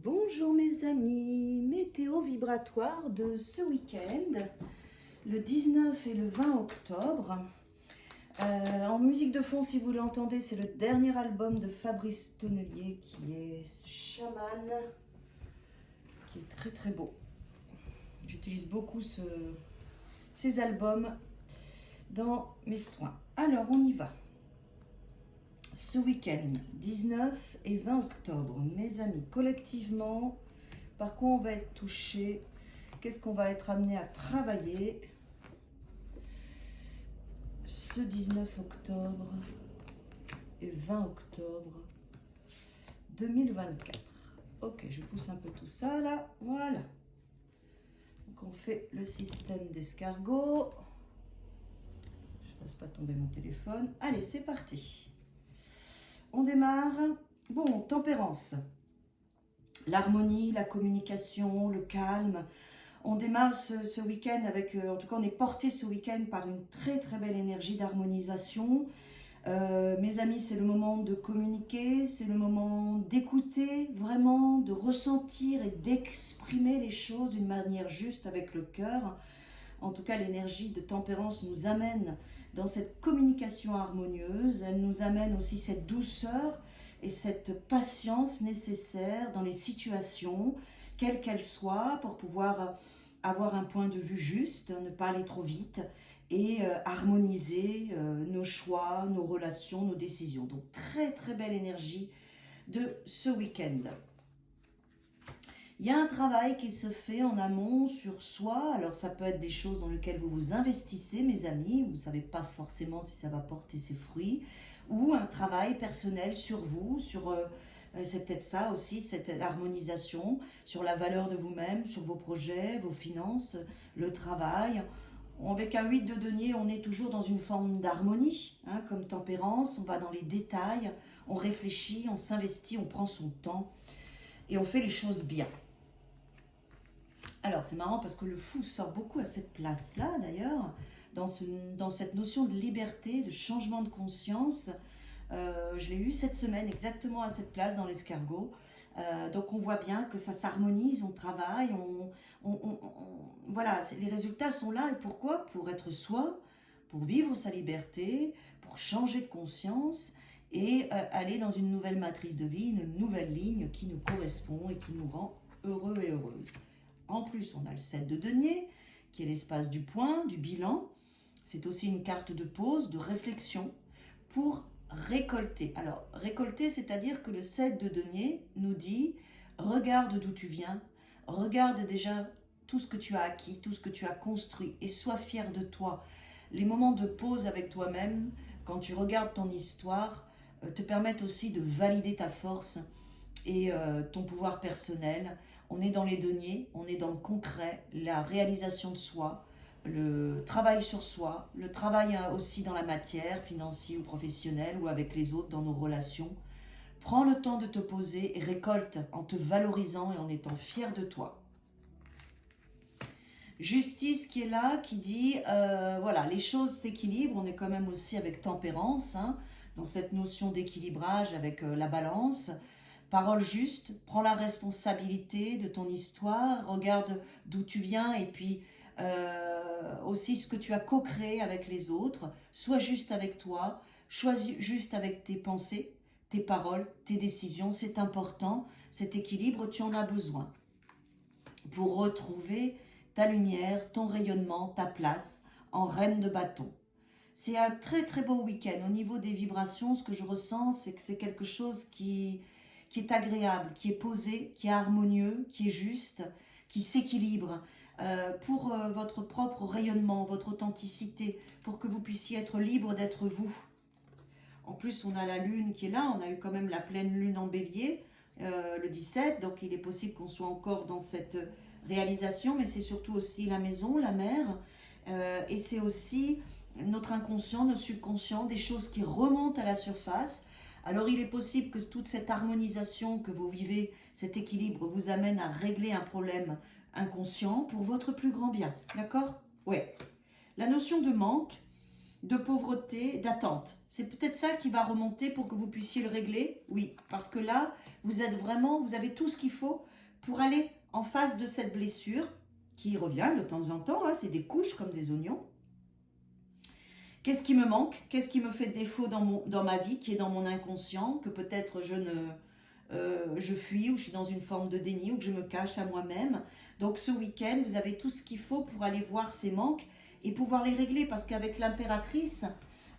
Bonjour mes amis, météo vibratoire de ce week-end, le 19 et le 20 octobre. En musique de fond, si vous l'entendez, c'est le dernier album de Fabrice Tonnelier qui est Chaman, qui est très très beau. J'utilise beaucoup ces albums dans mes soins. Alors on y va. Ce week-end, 19 et 20 octobre, mes amis, collectivement, par quoi on va être touché? Qu'est-ce qu'on va être amené à travailler ce 19 octobre et 20 octobre 2024? Ok, je pousse un peu tout ça là, voilà. Donc on fait le système d'escargot. Je ne fasse pas tomber mon téléphone. Allez, c'est parti. On démarre. Bon, tempérance. L'harmonie, la communication, le calme. On démarre ce week-end avec, en tout cas on est porté ce week-end par une très très belle énergie d'harmonisation. Mes amis, c'est le moment de communiquer, c'est le moment d'écouter vraiment, de ressentir et d'exprimer les choses d'une manière juste avec le cœur. En tout cas, l'énergie de tempérance nous amène dans cette communication harmonieuse. Elle nous amène aussi cette douceur et cette patience nécessaire dans les situations, quelles qu'elles soient, pour pouvoir avoir un point de vue juste, ne pas aller trop vite et harmoniser nos choix, nos relations, nos décisions. Donc, très très belle énergie de ce week-end. Il y a un travail qui se fait en amont sur soi. Alors, ça peut être des choses dans lesquelles vous vous investissez, mes amis. Vous ne savez pas forcément si ça va porter ses fruits. Ou un travail personnel sur vous, c'est peut-être ça aussi, cette harmonisation sur la valeur de vous-même, sur vos projets, vos finances, le travail. Avec un 8 de denier, on est toujours dans une forme d'harmonie, hein, comme tempérance. On va dans les détails, on réfléchit, on s'investit, on prend son temps et on fait les choses bien. Alors, c'est marrant parce que le fou sort beaucoup à cette place-là, d'ailleurs, dans cette notion de liberté, de changement de conscience. Je l'ai eu cette semaine exactement à cette place dans l'escargot. Donc, on voit bien que ça s'harmonise, on travaille, voilà, les résultats sont là. Et pourquoi? Pour être soi, pour vivre sa liberté, pour changer de conscience et aller dans une nouvelle matrice de vie, une nouvelle ligne qui nous correspond et qui nous rend heureux et heureuses. En plus, on a le 7 de denier, qui est l'espace du point, du bilan. C'est aussi une carte de pause, de réflexion pour récolter. Alors, récolter, c'est-à-dire que le 7 de denier nous dit, regarde d'où tu viens, regarde déjà tout ce que tu as acquis, tout ce que tu as construit et sois fier de toi. Les moments de pause avec toi-même, quand tu regardes ton histoire, te permettent aussi de valider ta force et ton pouvoir personnel. On est dans les deniers, on est dans le concret, la réalisation de soi, le travail sur soi, le travail aussi dans la matière, financier ou professionnel, ou avec les autres dans nos relations. Prends le temps de te poser et récolte en te valorisant et en étant fier de toi. Justice qui est là, qui dit, voilà, les choses s'équilibrent, on est quand même aussi avec tempérance, hein, dans cette notion d'équilibrage avec la balance. Parole juste, prends la responsabilité de ton histoire, regarde d'où tu viens et puis aussi ce que tu as co-créé avec les autres. Sois juste avec toi, choisis juste avec tes pensées, tes paroles, tes décisions. C'est important, cet équilibre, tu en as besoin pour retrouver ta lumière, ton rayonnement, ta place en reine de bâton. C'est un très très beau week-end. Au niveau des vibrations, ce que je ressens, c'est que c'est quelque chose qui est agréable, qui est posé, qui est harmonieux, qui est juste, qui s'équilibre pour votre propre rayonnement, votre authenticité, pour que vous puissiez être libre d'être vous. En plus, on a la lune qui est là, on a eu quand même la pleine lune en bélier, le 17, donc il est possible qu'on soit encore dans cette réalisation, mais c'est surtout aussi la maison, la mer, et c'est aussi notre inconscient, notre subconscient, des choses qui remontent à la surface. Alors il est possible que toute cette harmonisation que vous vivez, cet équilibre vous amène à régler un problème inconscient pour votre plus grand bien. D'accord? Ouais. La notion de manque, de pauvreté, d'attente. C'est peut-être ça qui va remonter pour que vous puissiez le régler. Oui, parce que là, vous êtes vraiment, vous avez tout ce qu'il faut pour aller en face de cette blessure qui revient de temps en temps. Hein, c'est des couches comme des oignons. Qu'est-ce qui me manque? Qu'est-ce qui me fait défaut dans ma vie, qui est dans mon inconscient, que peut-être je fuis, ou je suis dans une forme de déni, ou que je me cache à moi-même. Donc ce week-end, vous avez tout ce qu'il faut pour aller voir ces manques et pouvoir les régler, parce qu'avec l'impératrice,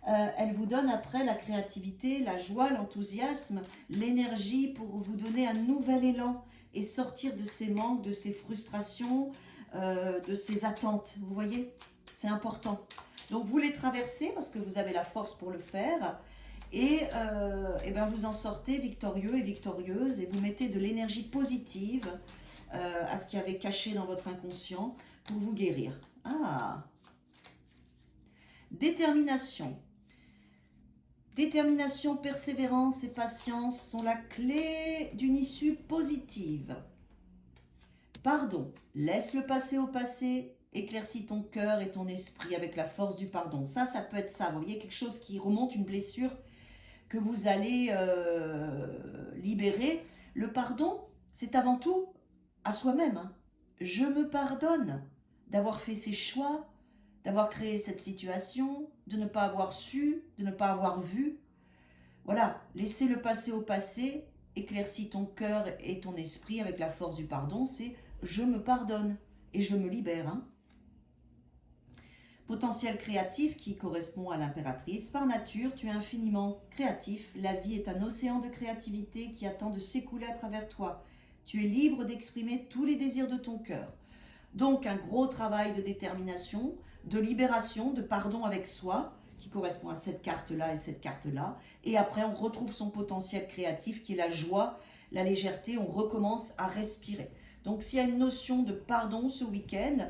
elle vous donne après la créativité, la joie, l'enthousiasme, l'énergie pour vous donner un nouvel élan et sortir de ces manques, de ces frustrations, de ces attentes. Vous voyez, c'est important. Donc vous les traversez parce que vous avez la force pour le faire. Et ben vous en sortez victorieux et victorieuse, et vous mettez de l'énergie positive à ce qui avait caché dans votre inconscient pour vous guérir. Ah, détermination. Détermination, persévérance et patience sont la clé d'une issue positive. Pardon, laisse le passé au passé, éclaircis ton cœur et ton esprit avec la force du pardon. Ça peut être ça, vous voyez, quelque chose qui remonte, une blessure que vous allez libérer. Le pardon, c'est avant tout à soi-même. Hein. Je me pardonne d'avoir fait ces choix, d'avoir créé cette situation, de ne pas avoir su, de ne pas avoir vu. Voilà, laissez le passé au passé, éclaircis ton cœur et ton esprit avec la force du pardon, c'est je me pardonne et je me libère. Hein. Potentiel créatif qui correspond à l'impératrice. Par nature, tu es infiniment créatif. La vie est un océan de créativité qui attend de s'écouler à travers toi. Tu es libre d'exprimer tous les désirs de ton cœur. Donc, un gros travail de détermination, de libération, de pardon avec soi, qui correspond à cette carte-là et cette carte-là. Et après, on retrouve son potentiel créatif qui est la joie, la légèreté. On recommence à respirer. Donc, s'il y a une notion de pardon ce week-end,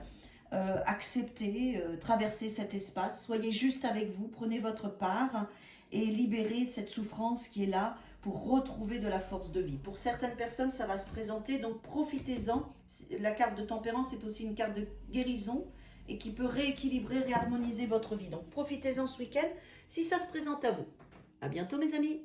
acceptez, traversez cet espace, soyez juste avec vous, prenez votre part et libérez cette souffrance qui est là pour retrouver de la force de vie. Pour certaines personnes, ça va se présenter, donc profitez-en. La carte de tempérance est aussi une carte de guérison et qui peut rééquilibrer, réharmoniser votre vie. Donc profitez-en ce week-end si ça se présente à vous. À bientôt mes amis.